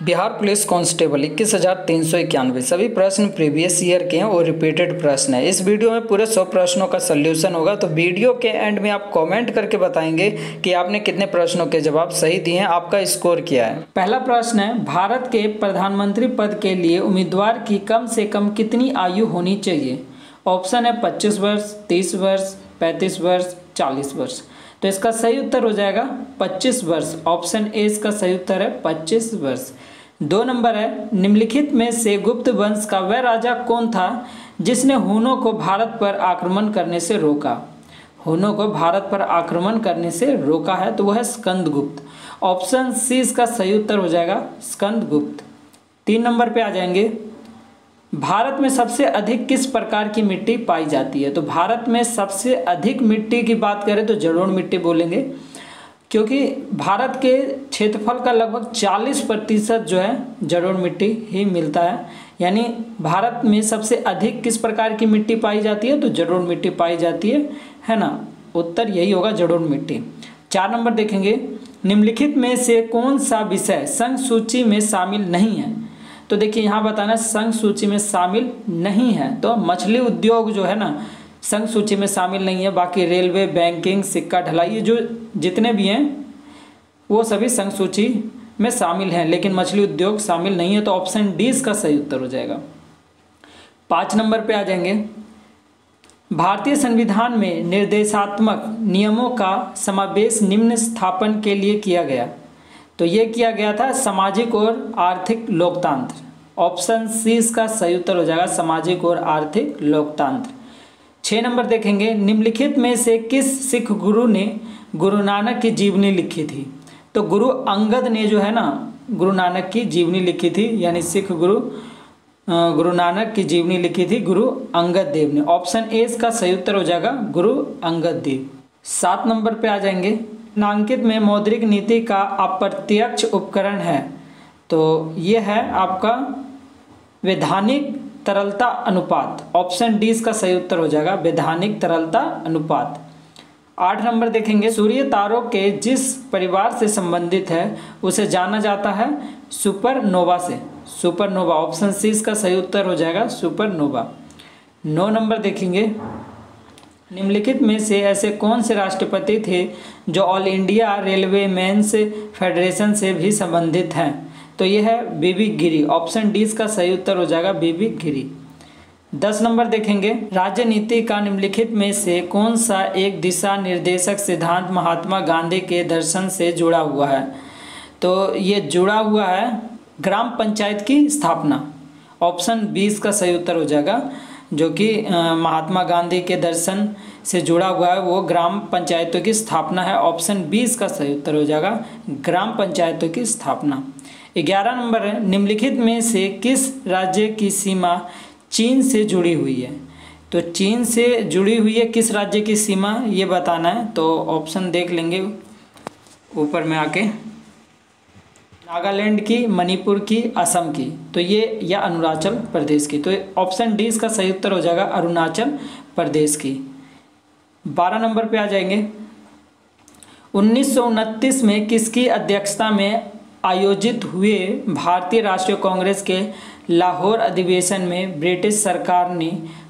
Bihar police constable 21,391 सभी प्रश्न previous year के हैं और रिपीटेड प्रश्न है। इस वीडियो में पूरे 100 प्रश्नों का सॉल्यूशन होगा। तो वीडियो के एंड में आप कमेंट करके बताएंगे कि आपने कितने प्रश्नों के जवाब सही दिए हैं, आपका स्कोर क्या है। पहला प्रश्न है, भारत के प्रधानमंत्री पद के लिए उम्मीदवार की कम से कम कितनी आयु होनी चाहिए। ऑप्शन है 25 वर्ष, 30 वर्ष, 35 वर्ष, 40 वर्ष। तो इसका सही उत्तर हो जाएगा 25 वर्ष। ऑप्शन ए इसका सही उत्तर है 25 वर्ष। 2 नंबर है, निम्नलिखित में से गुप्त वंश का वह राजा कौन था जिसने हुनों को भारत पर आक्रमण करने से रोका। हुनों को भारत पर आक्रमण करने से रोका है तो वह है स्कंदगुप्त। ऑप्शन सी इसका सही उत्तर हो जाएगा स्कंदगुप्त। 3 नंबर पे आ जाएंगे, भारत में सबसे अधिक किस प्रकार की मिट्टी पाई जाती है। तो भारत में सबसे अधिक मिट्टी की बात करें तो जलोढ़ मिट्टी बोलेंगे, क्योंकि भारत के क्षेत्रफल का लगभग 40% जो है जलोढ़ मिट्टी ही मिलता है। यानी भारत में सबसे अधिक किस प्रकार की मिट्टी पाई जाती है तो जलोढ़ मिट्टी पाई जाती है ना। उत्तर यही होगा जलोढ़ मिट्टी। 4 नंबर देखेंगे, निम्नलिखित में से कौन सा विषय संघ सूची में शामिल नहीं है। तो देखिए यहाँ बताना संघ सूची में शामिल नहीं है तो मछली उद्योग जो है ना संघ सूची में शामिल नहीं है। बाकी रेलवे, बैंकिंग, सिक्का ढलाई, ये जो जितने भी हैं वो सभी संघ सूची में शामिल हैं, लेकिन मछली उद्योग शामिल नहीं है। तो ऑप्शन डी इसका सही उत्तर हो जाएगा। 5 नंबर पे आ जाएंगे, भारतीय संविधान में निर्देशात्मक नियमों का समावेश निम्न स्थापन के लिए किया गया। तो ये किया गया था सामाजिक और आर्थिक लोकतंत्र। ऑप्शन सी इसका सही उत्तर हो जाएगा सामाजिक और आर्थिक लोकतंत्र। 6 नंबर देखेंगे, निम्नलिखित में से किस सिख गुरु ने गुरु नानक की जीवनी लिखी थी। तो गुरु अंगद ने जो है ना गुरु नानक की जीवनी लिखी थी, यानी सिख गुरु नानक की जीवनी लिखी थी गुरु अंगद देव ने। ऑप्शन ए इसका सही उत्तर हो जाएगा गुरु अंगद देव। 7 नंबर पे आ जाएंगे, निम्नांकित में मौद्रिक नीति का अप्रत्यक्ष उपकरण है। तो ये है आपका वैधानिक तरलता अनुपात। ऑप्शन डी इसका सही उत्तर हो जाएगा वैधानिक तरलता अनुपात। 8 नंबर देखेंगे, सूर्य तारों के जिस परिवार से संबंधित है उसे जाना जाता है सुपरनोवा से। सुपरनोवा। ऑप्शन सी इसका सही उत्तर हो जाएगा सुपरनोवा। 9 नंबर देखेंगे, निम्नलिखित में से ऐसे कौन से राष्ट्रपति थे जो all India railway men's federation से भी संबंधित हैं। तो यह है बीबी गिरी। ऑप्शन डी इसका सही उत्तर हो जाएगा बीबी गिरी। 10 नंबर देखेंगे, राजनीति का निम्नलिखित में से कौन सा एक दिशा निर्देशक सिद्धांत महात्मा गांधी के दर्शन से जुड़ा हुआ है। तो ये जुड़ा हुआ है ग्राम पंचायत की स्थापना। ऑप्शन बी इसका सही उत्तर हो जाएगा, जो कि महात्मा गांधी के दर्शन से जुड़ा हुआ है वो ग्राम पंचायतों की स्थापना है। ऑप्शन बी इसका सही उत्तर हो जाएगा ग्राम पंचायतों की स्थापना। 11 नंबर है, निम्नलिखित में से किस राज्य की सीमा चीन से जुड़ी हुई है। तो चीन से जुड़ी हुई है किस राज्य की सीमा ये बताना है। तो ऑप्शन देख लेंगे ऊपर में आके, नागालैंड की, मणिपुर की, असम की, तो ये या अरुणाचल प्रदेश की। तो ऑप्शन डी इसका सही उत्तर हो जाएगा अरुणाचल प्रदेश की। 12 नंबर पे आ जाएंगे, 1929 में किसकी अध्यक्षता में आयोजित हुए भारतीय राष्ट्रीय कांग्रेस के लाहौर अधिवेशन में ब्रिटिश सरकार ने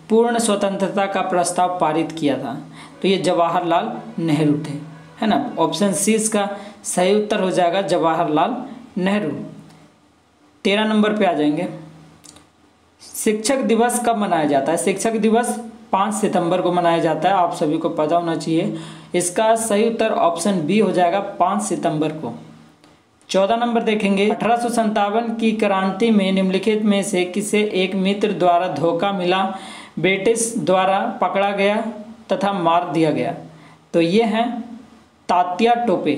पूर्ण स्वतंत्रता का प्रस्ताव पारित किया था। तो ये जवाहरलाल नेहरू थे, है ना। ऑप्शन सी इसका सही उत्तर हो जाएगा जवाहरलाल नेहरू। 13 नंबर पे आ जाएंगे, शिक्षक दिवस कब मनाया जाता है। शिक्षक दिवस 5 सितंबर को मनाया जाता है, आप सभी को पता होना चाहिए। इसका सही उत्तर ऑप्शन बी हो जाएगा 5 सितंबर को। 14 नंबर देखेंगे, 1857 की क्रांति में निम्नलिखित में से किसे एक मित्र द्वारा धोखा मिला, ब्रिटिश द्वारा पकड़ा गया तथा मार दिया गया। तो ये हैं तात्या टोपे।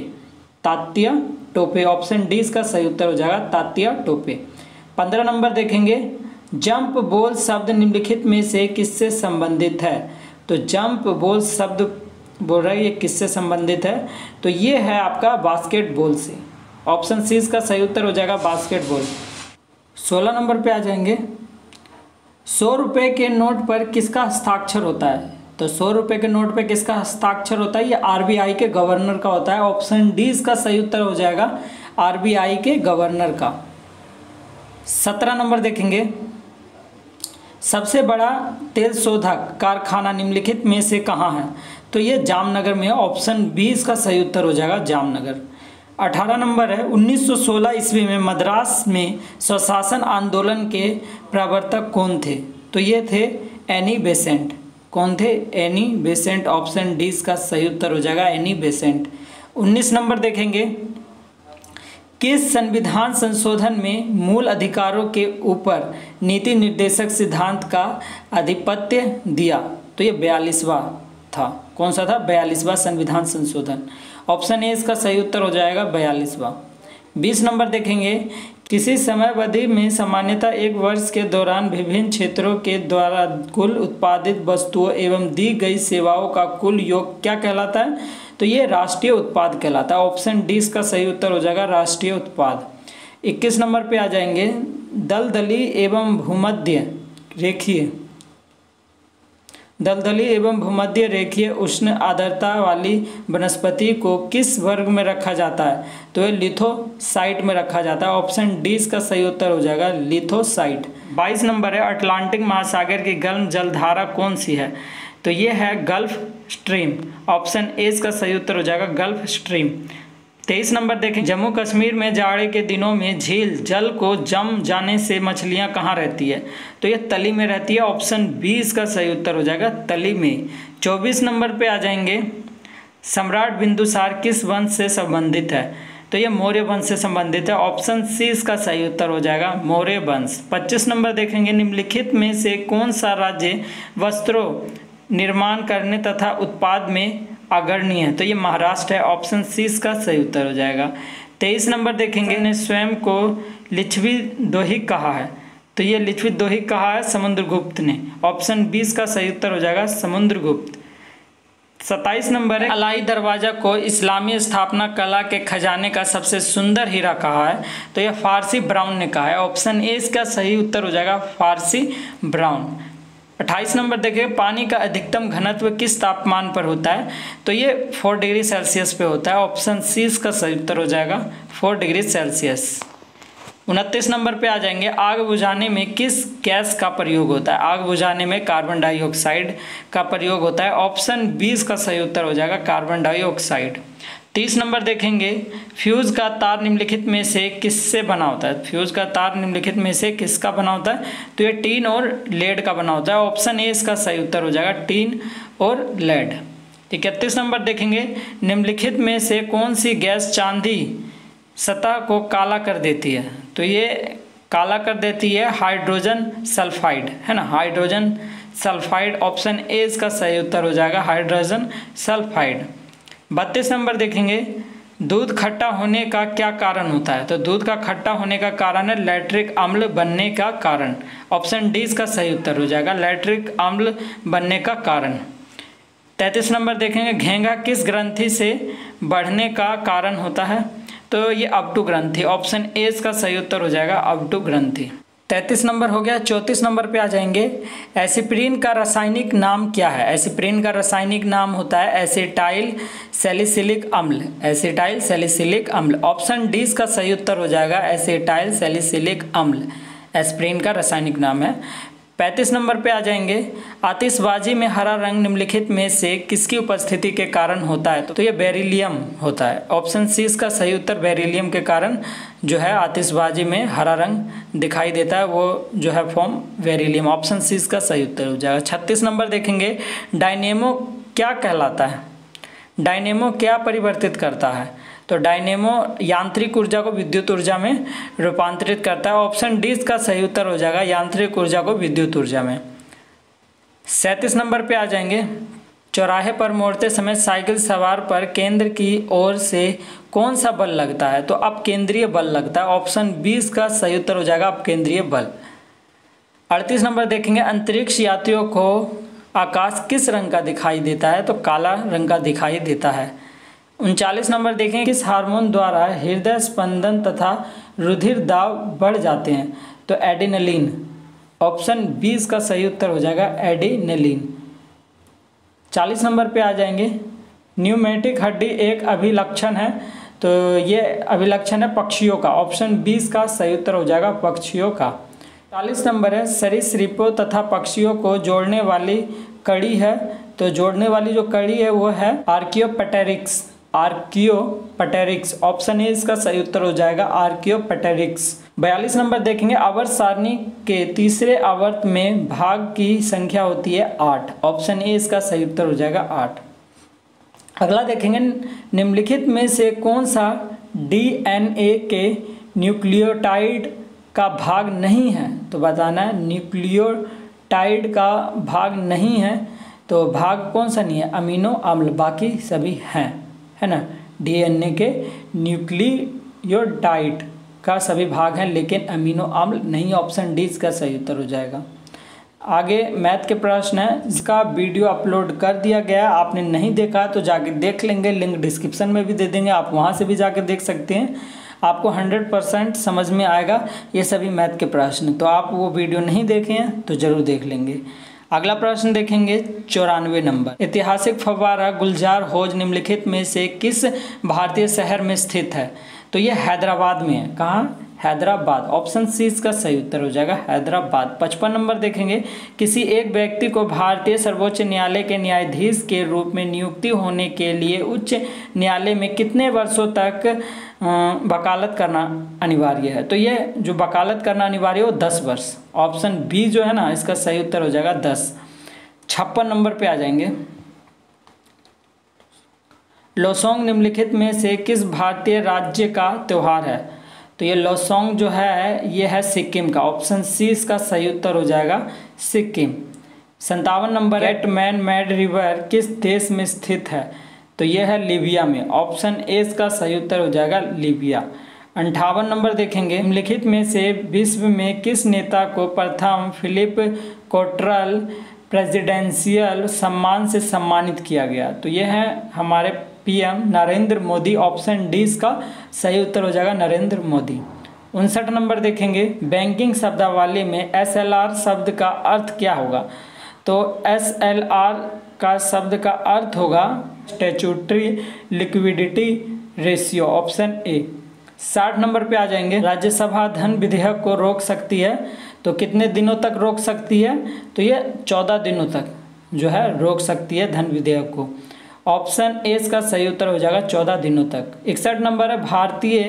तात्या टोपे। ऑप्शन डी इसका सही उत्तर हो जाएगा तात्या टोपे। 15 नंबर देखेंगे, जंप बॉल शब्द निम्नलिखित में से किससे संबंधित है। तो जंप बॉल शब्द बोल रहा है ये किससे संबंधित है। तो ये है आपका बास्केटबॉल से। ऑप्शन सी इसका सही उत्तर हो जाएगा बास्केटबॉल। 16 नंबर पे आ जाएंगे, 100 रुपये के नोट पर किसका हस्ताक्षर होता है। तो 100 रुपये के नोट पे किसका हस्ताक्षर होता है, ये आरबीआई के गवर्नर का होता है। ऑप्शन डी इसका सही उत्तर हो जाएगा आरबीआई के गवर्नर का। 17 नंबर देखेंगे, सबसे बड़ा तेल शोधक कारखाना निम्नलिखित में से कहाँ है? तो ये जामनगर में है। ऑप्शन 20 का सही उत्तर हो जाएगा जामनगर। 18 नंबर है, 1916 ईस्वी में मद्रास में स्वशासन आंदोलन के प्रवर्तक कौन थे? तो ये थे एनी बेसेंट। कौन थे? Annie Besant. ऑप्शन डी इसका सही उत्तर हो जाएगा एनी बेसेंट। 19 नंबर देखेंगे, किस संविधान संशोधन में मूल अधिकारों के ऊपर नीति निर्देशक सिद्धांत का आधिपत्य दिया? तो ये 42वां था। कौन सा था? 42वां संविधान संशोधन। ऑप्शन ए इसका सही उत्तर हो जाएगा 42वां। 20 नंबर देखेंगे, किसी समयावधि में सामान्यतः एक वर्ष के दौरान विभिन्न क्षेत्रों के द्वारा कुल उत्पादित वस्तुओं एवं दी गई सेवाओं का कुल योग क्या कहलाता है? तो ये राष्ट्रीय उत्पाद कहलाता है। ऑप्शन डी इसका सही उत्तर हो जाएगा राष्ट्रीय उत्पाद। 21 नंबर पे आ जाएंगे, दलदली एवं भूमध्य रेखीय उष्ण आर्द्रता वाली वनस्पति को किस वर्ग में रखा जाता है? तो ये लिथोसाइट में रखा जाता है। ऑप्शन डी इसका सही उत्तर हो जाएगा लिथोसाइट। 22 नंबर है, अटलांटिक महासागर की गर्म जलधारा कौन सी है? तो ये है गल्फ स्ट्रीम। ऑप्शन ए इसका सही उत्तर हो जाएगा गल्फ स्ट्रीम। 23 नंबर देखें, जम्मू कश्मीर में जाड़े के दिनों में झील जल को जम जाने से मछलियां कहाँ रहती है? तो ये तली में रहती है। ऑप्शन बी इसका सही उत्तर हो जाएगा तली में। 24 नंबर पे आ जाएंगे, सम्राट बिंदुसार किस वंश से संबंधित है? तो ये मौर्य वंश से संबंधित है। ऑप्शन सी इसका सही उत्तर हो जाएगा मौर्य वंश। 25 नंबर देखेंगे, निम्नलिखित में से कौन सा राज्य वस्त्रों निर्माण करने तथा उत्पाद में अग्रणी है? तो ये महाराष्ट्र है। ऑप्शन सी इसका सही उत्तर हो जाएगा। 23 नंबर देखेंगे, ने स्वयं को लिच्छवी दोहिक कहा है? तो ये लिच्छवी दोहिक कहा है समुद्रगुप्त ने। ऑप्शन बी इसका सही उत्तर हो जाएगा समुद्रगुप्त। 27 नंबर है, अलाई दरवाजा को इस्लामी स्थापना कला के खजाने का सबसे सुंदर हीरा कहा है? तो यह फारसी ब्राउन ने कहा है। ऑप्शन ए इसका सही उत्तर हो जाएगा फारसी ब्राउन। 28 नंबर देखिए, पानी का अधिकतम घनत्व किस तापमान पर होता है? तो ये 4 डिग्री सेल्सियस पे होता है। ऑप्शन सी इसका सही उत्तर हो जाएगा 4 डिग्री सेल्सियस। 29 नंबर पे आ जाएंगे, आग बुझाने में किस गैस का प्रयोग होता है? आग बुझाने में कार्बन डाइऑक्साइड का प्रयोग होता है। ऑप्शन बी इसका सही उत्तर हो जाएगा कार्बन डाइऑक्साइड। 30 नंबर देखेंगे, फ्यूज का तार निम्नलिखित में से किससे बना होता है? फ्यूज का तार निम्नलिखित में से किसका बना होता है? तो ये टीन और लेड का बना होता है। ऑप्शन ए इसका सही उत्तर हो जाएगा टीन और लेड। 31 नंबर देखेंगे, निम्नलिखित में से कौन सी गैस चांदी सतह को काला कर देती है? तो ये काला कर देती है हाइड्रोजन सल्फाइड, है ना, हाइड्रोजन सल्फाइड। ऑप्शन ए इसका सही उत्तर हो जाएगा हाइड्रोजन सल्फाइड। 32 नंबर देखेंगे, दूध खट्टा होने का क्या कारण होता है? तो दूध का खट्टा होने का कारण है लैक्टिक अम्ल बनने का कारण। ऑप्शन डी इसका सही उत्तर हो जाएगा लैक्टिक अम्ल बनने का कारण। 33 नंबर देखेंगे, घेंघा किस ग्रंथि से बढ़ने का कारण होता है? तो ये अब्टू ग्रंथि। ऑप्शन ए इसका सही उत्तर हो जाएगा अब्टू ग्रंथि। 33 नंबर हो गया। 34 नंबर पे आ जाएंगे, एस्पिरिन का रासायनिक नाम क्या है? एस्पिरिन का रासायनिक नाम होता है एसिटाइल सैलिसिलिक अम्ल। एसिटाइल सैलिसिलिक अम्ल। ऑप्शन डी इसका सही उत्तर हो जाएगा एसिटाइल सैलिसिलिक अम्ल एस्पिरिन का रासायनिक नाम है। 35 नंबर पे आ जाएंगे, आतिशबाजी में हरा रंग निम्नलिखित में से किसकी उपस्थिति के कारण होता है? तो ये बेरिलियम होता है। ऑप्शन सी इसका सही उत्तर बेरिलियम के कारण जो है आतिशबाजी में हरा रंग दिखाई देता है, वो जो है फॉर्म बेरिलियम। ऑप्शन सी इसका सही उत्तर हो जाएगा। 36 नंबर देखेंगे, डायनेमो क्या कहलाता है? डायनेमो क्या परिवर्तित करता है? तो डायनेमो यांत्रिक ऊर्जा को विद्युत ऊर्जा में रूपांतरित करता है। ऑप्शन डी इसका सही उत्तर हो जाएगा यांत्रिक ऊर्जा को विद्युत ऊर्जा में। 37 नंबर पे आ जाएंगे, चौराहे पर मोड़ते समय साइकिल सवार पर केंद्र की ओर से कौन सा बल लगता है? तो अपकेंद्रीय बल लगता है। ऑप्शन बी इसका सही उत्तर हो जाएगा अपकेंद्रीय बल। 38 नंबर देखेंगे, अंतरिक्ष यात्रियों को आकाश किस रंग का दिखाई देता है? तो काला रंग का दिखाई देता है। 39 नंबर देखें, किस हार्मोन द्वारा हृदय स्पंदन तथा रुधिर दाब बढ़ जाते हैं? तो एड्रेनलिन। ऑप्शन बी इसका सही उत्तर हो जाएगा एड्रेनलिन। 40 नंबर पे आ जाएंगे, न्यूमेटिक हड्डी एक अभिलक्षण है। तो ये अभिलक्षण है पक्षियों का। ऑप्शन 20 का सही उत्तर हो जाएगा पक्षियों का। 40 नंबर है सरीसृपों तथा पक्षियों को जोड़ने वाली कड़ी है। तो जोड़ने वाली जो कड़ी है वो है आर्कियोपटेरिक्स। आर्कियोपटेरिक्स ऑप्शन ए इसका सही उत्तर हो जाएगा आर्कियोपटेरिक्स। 42 नंबर देखेंगे आवर्त सारणी के तीसरे आवर्त में भाग की संख्या होती है 8। ऑप्शन ए इसका सही उत्तर हो जाएगा 8। अगला देखेंगे निम्नलिखित में से कौन सा डीएनए के न्यूक्लियोटाइड का भाग नहीं है। तो बताना है न्यूक्लियोटाइड का भाग नहीं है। तो भाग कौन सा नहीं है, अमीनो अम्ल, बाकी सभी हैं, है ना। डीएनए के न्यूक्लियोटाइड का सभी भाग हैं लेकिन अमीनो अम्ल नहीं। ऑप्शन डी इसका सही उत्तर हो जाएगा। आगे मैथ के प्रश्न है जिसका वीडियो अपलोड कर दिया गया, आपने नहीं देखा तो जाके देख लेंगे, लिंक डिस्क्रिप्शन में भी दे देंगे, आप वहां से भी जाके देख सकते हैं। आपको 100% समझ में आएगा ये सभी मैथ के प्रश्न। तो आप वो वीडियो नहीं देखे हैं तो जरूर देख लेंगे। अगला प्रश्न देखेंगे 94 नंबर, ऐतिहासिक फव्वारा गुलजार हौज निम्नलिखित में से किस भारतीय शहर में स्थित है। तो ये हैदराबाद में है। कहाँ, हैदराबाद। ऑप्शन सी इसका सही उत्तर हो जाएगा हैदराबाद। 55 नंबर देखेंगे किसी एक व्यक्ति को भारतीय सर्वोच्च न्यायालय के न्यायाधीश के रूप में नियुक्ति होने के लिए उच्च न्यायालय में कितने वर्षों तक वकालत करना अनिवार्य है। तो ये जो वकालत करना अनिवार्य हो 10 वर्ष। ऑप्शन बी जो है ना इसका सही उत्तर हो जाएगा 10। 56 नंबर पे आ जाएंगे, लोसोंग निम्नलिखित में से किस भारतीय राज्य का त्यौहार है। तो ये लोसोंग जो है ये है सिक्किम का। ऑप्शन सी इसका सही उत्तर हो जाएगा Sikkim. 57 number, great man made river किस देश में स्थित है। तो ये है लीबिया में। ऑप्शन ए इसका सही उत्तर हो जाएगा लीबिया। 58 नंबर देखेंगे निम्नलिखित में से विश्व में किस नेता को प्रथम फिलिप कोटरल प्रेसिडेंशियल सम्मान से सम्मानित किया गया। तो ये है हमारे PM Narendra Modi. Option D इसका सही उत्तर हो जाएगा नरेंद्र मोदी। 59 नंबर देखेंगे बैंकिंग शब्दावली में एसएलआर शब्द का अर्थ क्या होगा। तो एसएलआर का शब्द का अर्थ होगा statutory liquidity ratio. Option A. 60 number पे आ जाएंगे, राज्यसभा धन विधेयक को रोक सकती है। तो कितने दिनों तक रोक सकती है। तो ये 14 दिनों तक जो है रोक सकती है धन विधेयक को। ऑप्शन ए इसका सही उत्तर हो जाएगा 14 दिनों तक। 61 नंबर है भारतीय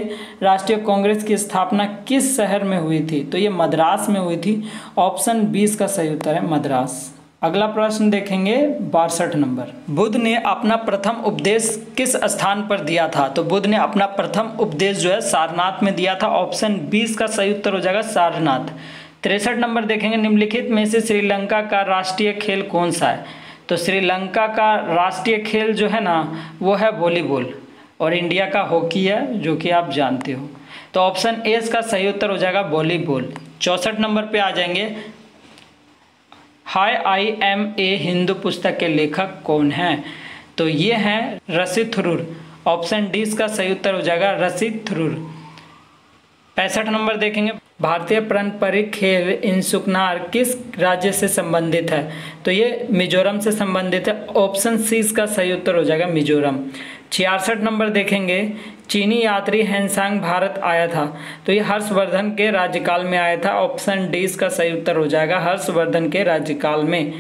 राष्ट्रीय कांग्रेस की स्थापना किस शहर में हुई थी। तो ये मद्रास में हुई थी। ऑप्शन बी इसका सही उत्तर है मद्रास। अगला प्रश्न देखेंगे 62 नंबर, बुद्ध ने अपना प्रथम उपदेश किस स्थान पर दिया था। तो बुद्ध ने अपना प्रथम उपदेश जो है सारनाथ में दिया था। ऑप्शन बी इसका सही उत्तर हो जाएगा सारनाथ। 63 नंबर देखेंगे निम्नलिखित में से श्रीलंका का राष्ट्रीय खेल कौन सा है। तो श्रीलंका का राष्ट्रीय खेल जो है ना वो है वॉलीबॉल और इंडिया का हॉकी है जो कि आप जानते हो। तो ऑप्शन ए इसका सही उत्तर हो जाएगा वॉलीबॉल। 64 नंबर पे आ जाएंगे, हाय आई एम ए हिंदू पुस्तक के लेखक कौन हैं। तो ये हैं ऋषि थरूर। ऑप्शन डी इसका सही उत्तर हो जाएगा ऋषि थरूर। 65 नंबर देखेंगे, भारतीय पारंपरिक खेल इंसुकनार किस राज्य से संबंधित है। तो ये मिजोरम से संबंधित है। ऑप्शन सी इसका सही उत्तर हो जाएगा मिजोरम। 66 नंबर देखेंगे, चीनी यात्री हैंसांग भारत आया था। तो ये हर्षवर्धन के राज्यकाल में आया था। ऑप्शन डी इसका सही उत्तर हो जाएगा हर्षवर्धन के राज्यकाल में।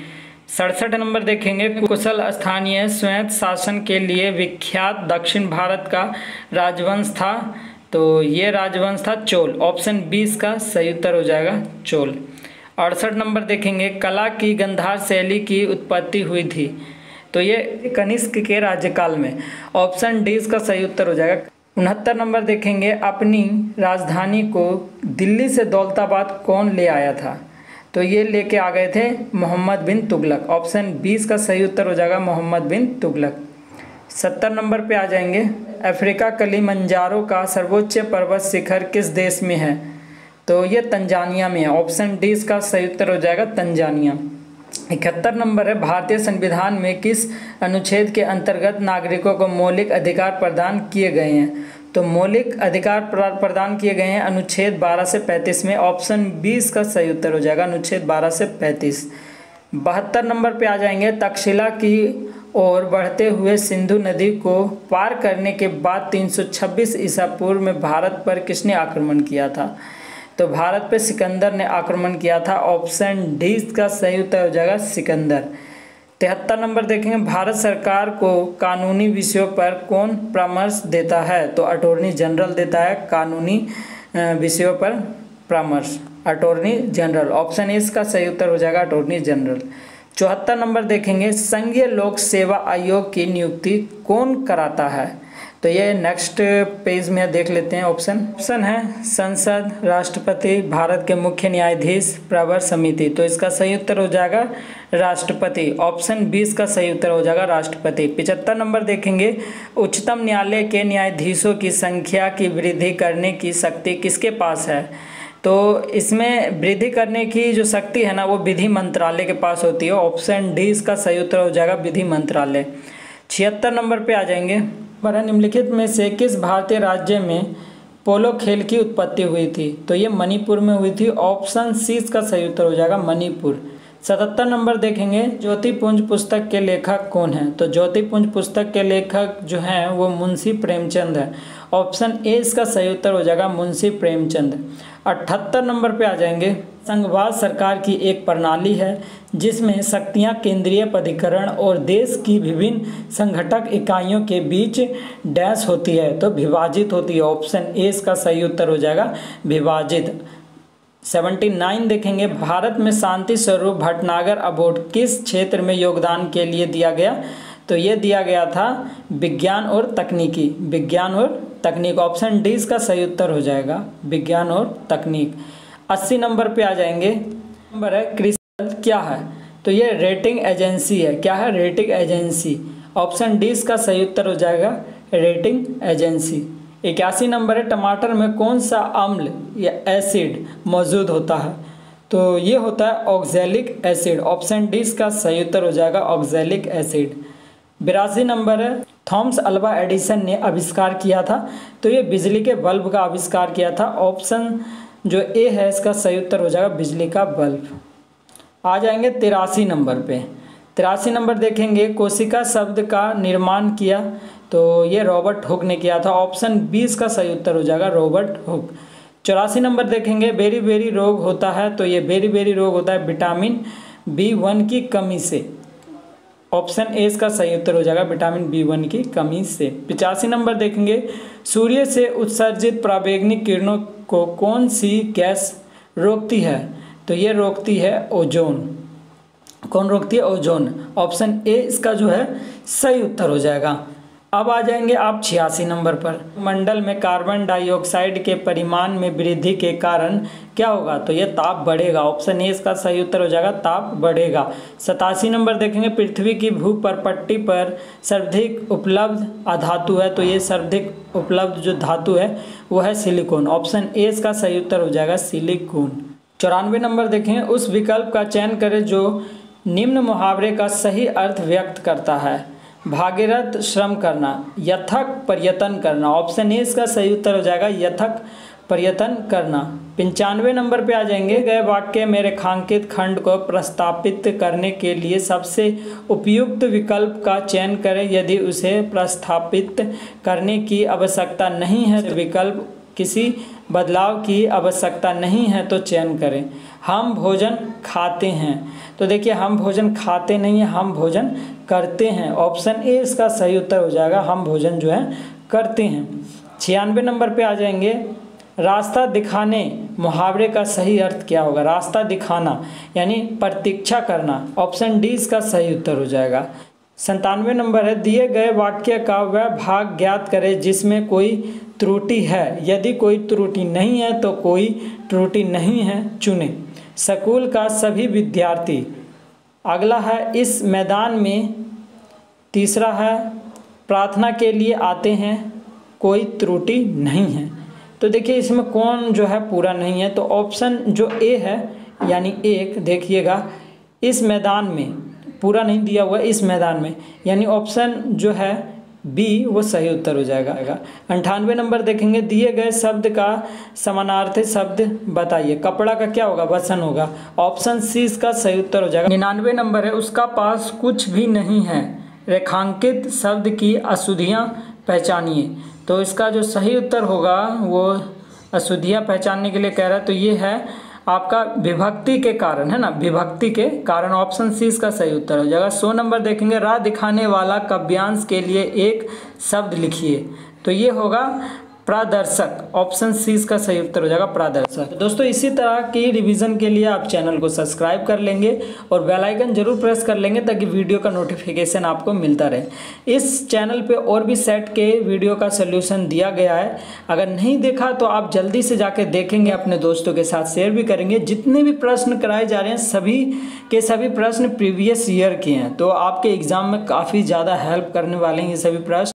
67 नंबर देखेंगे, कुशल स्थानीय स्वयं शासन के लिए विख्यात दक्षिण भारत का राजवंश था। तो ये राजवंश था चोल। ऑप्शन बी इसका सही उत्तर हो जाएगा चोल। 68 नंबर देखेंगे, कला की गंधार शैली की उत्पत्ति हुई थी। तो ये कनिष्क के राज्यकाल में। ऑप्शन डी इसका सही उत्तर हो जाएगा। 69 नंबर देखेंगे, अपनी राजधानी को दिल्ली से दौलताबाद कौन ले आया था। तो ये लेके आ गए थे मोहम्मद बिन तुगलक। ऑप्शन बी इसका सही उत्तर हो जाएगा मोहम्मद बिन तुगलक। 70 नंबर पे आ जाएंगे, अफ्रीका किलिमंजारो का सर्वोच्च पर्वत शिखर किस देश में है। तो ये तंजानिया में है। ऑप्शन डी इसका सही उत्तर हो जाएगा तंजानिया। 71 नंबर है, भारतीय संविधान में किस अनुच्छेद के अंतर्गत नागरिकों को मौलिक अधिकार प्रदान किए गए हैं। तो मौलिक अधिकार प्रदान किए गए हैं अनुच्छेद 12 से 35 में। ऑप्शन बी इसका सही उत्तर हो जाएगा अनुच्छेद 12 से 35। 72 नंबर पे आ जाएंगे, तक्षशिला की और बढ़ते हुए सिंधु नदी को पार करने के बाद 326 ईसा पूर्व में भारत पर किसने आक्रमण किया था? तो भारत पे सिकंदर ने आक्रमण किया था। ऑप्शन डी इसका सही उत्तर हो जाएगा सिकंदर। 73 नंबर देखेंगे, भारत सरकार को कानूनी विषयों पर कौन परामर्श देता है? तो अटॉर्नी जनरल देता है कानूनी विषयों पर परामर्श, अटॉर्नी जनरल। ऑप्शन ए इसका सही उत्तर हो जाएगा अटॉर्नी जनरल। 74 नंबर देखेंगे, संघीय लोक सेवा आयोग की नियुक्ति कौन कराता है? तो ये नेक्स्ट पेज में देख लेते हैं। ऑप्शन है संसद, राष्ट्रपति, भारत के मुख्य न्यायाधीश, प्रवर समिति। तो इसका सही उत्तर हो जाएगा राष्ट्रपति। ऑप्शन 20 का सही उत्तर हो जाएगा राष्ट्रपति। 75 नंबर देखेंगे, उच्चतम न्यायालय के न्यायाधीशों की संख्या की वृद्धि करने की शक्ति किसके पास है? तो इसमें वृद्धि करने की जो शक्ति है ना, वो विधि मंत्रालय के पास होती है। ऑप्शन डी इसका सही उत्तर हो जाएगा विधि मंत्रालय। 76 नंबर पे आ जाएंगे, निम्नलिखित में से किस भारतीय राज्य में पोलो खेल की उत्पत्ति हुई थी? तो ये मणिपुर में हुई थी। ऑप्शन सी इसका सही उत्तर हो जाएगा मणिपुर। 77 नंबर देखेंगे, ज्योतिपुंज पुस्तक के लेखक कौन हैं? तो ज्योतिपुंज पुस्तक के लेखक जो हैं वो मुंशी प्रेमचंद है। ऑप्शन ए इसका सही उत्तर हो जाएगा मुंशी प्रेमचंद। 78 नंबर पे आ जाएंगे, संघवाद सरकार की एक प्रणाली है जिसमें शक्तियां केंद्रीय प्राधिकरण और देश की विभिन्न संगठक इकाइयों के बीच डैश होती है, तो विभाजित होती है। ऑप्शन ए इसका सही उत्तर हो जाएगा विभाजित। 79 देखेंगे, भारत में शांति स्वरूप भटनागर अवार्ड किस क्षेत्र में योगदान के लिए दिया गया? तो ये दिया गया था विज्ञान और तकनीकी, विज्ञान और तकनीक। ऑप्शन डी इसका सही उत्तर हो जाएगा विज्ञान और तकनीक। 80 नंबर पे आ जाएंगे, नंबर है क्रिसिल क्या है? तो ये रेटिंग एजेंसी है। क्या है? Rating agency. ऑप्शन डी इसका सही उत्तर हो जाएगा रेटिंग एजेंसी। 81 नंबर है, टमाटर में कौन सा अम्ल या एसिड मौजूद होता है? तो ये होता है ऑक्सैलिक एसिड। ऑप्शन डी इसका सही उत्तर हो जाएगा ऑक्सैलिक एसिड। 82 नंबर है, थॉमस अल्वा एडिसन ने आविष्कार किया था? तो ये बिजली के बल्ब का आविष्कार किया था। ऑप्शन जो ए है इसका सही उत्तर हो जाएगा बिजली का बल्ब। आ जाएंगे 83 नंबर पे। 83 नंबर देखेंगे, कोशिका शब्द का निर्माण किया? तो ये रॉबर्ट हुक ने किया था। ऑप्शन 20 का सही उत्तर हो जाएगा रॉबर्ट हुक। 84 नंबर देखेंगे, बेरी बेरी रोग होता है? तो ये बेरी बेरी रोग होता है विटामिन B1 की कमी से। ऑप्शन ए इसका सही उत्तर हो जाएगा विटामिन B1 की कमी से। 85 नंबर देखेंगे, सूर्य से उत्सर्जित पराबैंगनी किरणों को कौन सी गैस रोकती है? तो ये रोकती है ओजोन। कौन रोकती है? ओजोन। ऑप्शन ए इसका जो है सही उत्तर हो जाएगा। अब आ जाएंगे आप 86 नंबर पर, मंडल में कार्बन डाइऑक्साइड के परिमाण में वृद्धि के कारण क्या होगा? तो ये ताप बढ़ेगा। ऑप्शन ए इसका सही उत्तर हो जाएगा ताप बढ़ेगा। 87 नंबर देखेंगे, पृथ्वी की भूपरपट्टी पर सर्वाधिक उपलब्ध अधातु है? तो ये सर्वाधिक उपलब्ध जो धातु है वो है सिलिकॉन। ऑप्शन ए इसका सही उत्तर हो जाएगा सिलिकॉन। 94 नंबर देखें, उस विकल्प का चयन करें जो निम्न मुहावरे का सही अर्थ व्यक्त करता है। भागीरथ श्रम करना, यथक प्रयत्न करना। ऑप्शन ए इसका सही उत्तर हो जाएगा यथक प्रयत्न करना। 95 नंबर पे आ जाएंगे, गए वाक्य में रेखांकित खंड को प्रस्तापित करने के लिए सबसे उपयुक्त विकल्प का चयन करें। यदि उसे प्रस्तापित करने की आवश्यकता नहीं है, विकल्प किसी बदलाव की आवश्यकता नहीं है तो चयन करें। हम भोजन खाते हैं? तो देखिए हम भोजन खाते नहीं हैं, हम भोजन करते हैं। ऑप्शन ए इसका सही उत्तर हो जाएगा हम भोजन जो है करते हैं। 96 नंबर पे आ जाएंगे, रास्ता दिखाने मुहावरे का सही अर्थ क्या होगा? रास्ता दिखाना यानी प्रतीक्षा करना। ऑप्शन डी इसका सही उत्तर हो जाएगा। 97 नंबर है, दिए गए वाक्य का वह भाग ज्ञात करें जिसमें कोई त्रुटि है। यदि कोई त्रुटि नहीं है तो कोई त्रुटि नहीं है चुने। स्कूल का सभी विद्यार्थी। अगला है इस मैदान में। तीसरा है प्रार्थना के लिए आते हैं, कोई त्रुटि नहीं है। तो देखिए इसमें कौन जो है पूरा नहीं है? तो ऑप्शन जो ए है यानी एक, देखिएगा इस मैदान में पूरा नहीं दिया हुआ, इस मैदान में, यानी ऑप्शन जो है बी वो सही उत्तर हो जाएगा। 98 नंबर देखेंगे, दिए गए शब्द का समानार्थी शब्द बताइए। कपड़ा का क्या होगा? वसन होगा। ऑप्शन सी इसका सही उत्तर हो जाएगा। 99 नंबर है, उसका पास कुछ भी नहीं है रेखांकित शब्द की अशुद्धियाँ पहचानिए। तो इसका जो सही उत्तर होगा वो अशुद्धियाँ पहचानने के लिए कह रहा है, तो ये है आपका विभक्ति के कारण, है ना, विभक्ति के कारण। ऑप्शन सी इसका सही उत्तर हो जाएगा। 100 नंबर देखेंगे, राह दिखाने वाला काव्यांश के लिए एक शब्द लिखिए। तो ये होगा प्रादर्शक। ऑप्शन सी इसका सही उत्तर हो जाएगा प्रादर्शक। तो दोस्तों इसी तरह की रिवीजन के लिए आप चैनल को सब्सक्राइब कर लेंगे और बेल आइकन जरूर प्रेस कर लेंगे ताकि वीडियो का नोटिफिकेशन आपको मिलता रहे। इस चैनल पे और भी सेट के वीडियो का सोल्यूशन दिया गया है, अगर नहीं देखा तो आप जल्दी से जाके देखेंगे, अपने दोस्तों के साथ शेयर भी करेंगे। जितने भी प्रश्न कराए जा रहे हैं सभी के सभी प्रश्न प्रीवियस ईयर के हैं, तो आपके एग्जाम में काफ़ी ज़्यादा हेल्प करने वाले हैं ये सभी प्रश्न।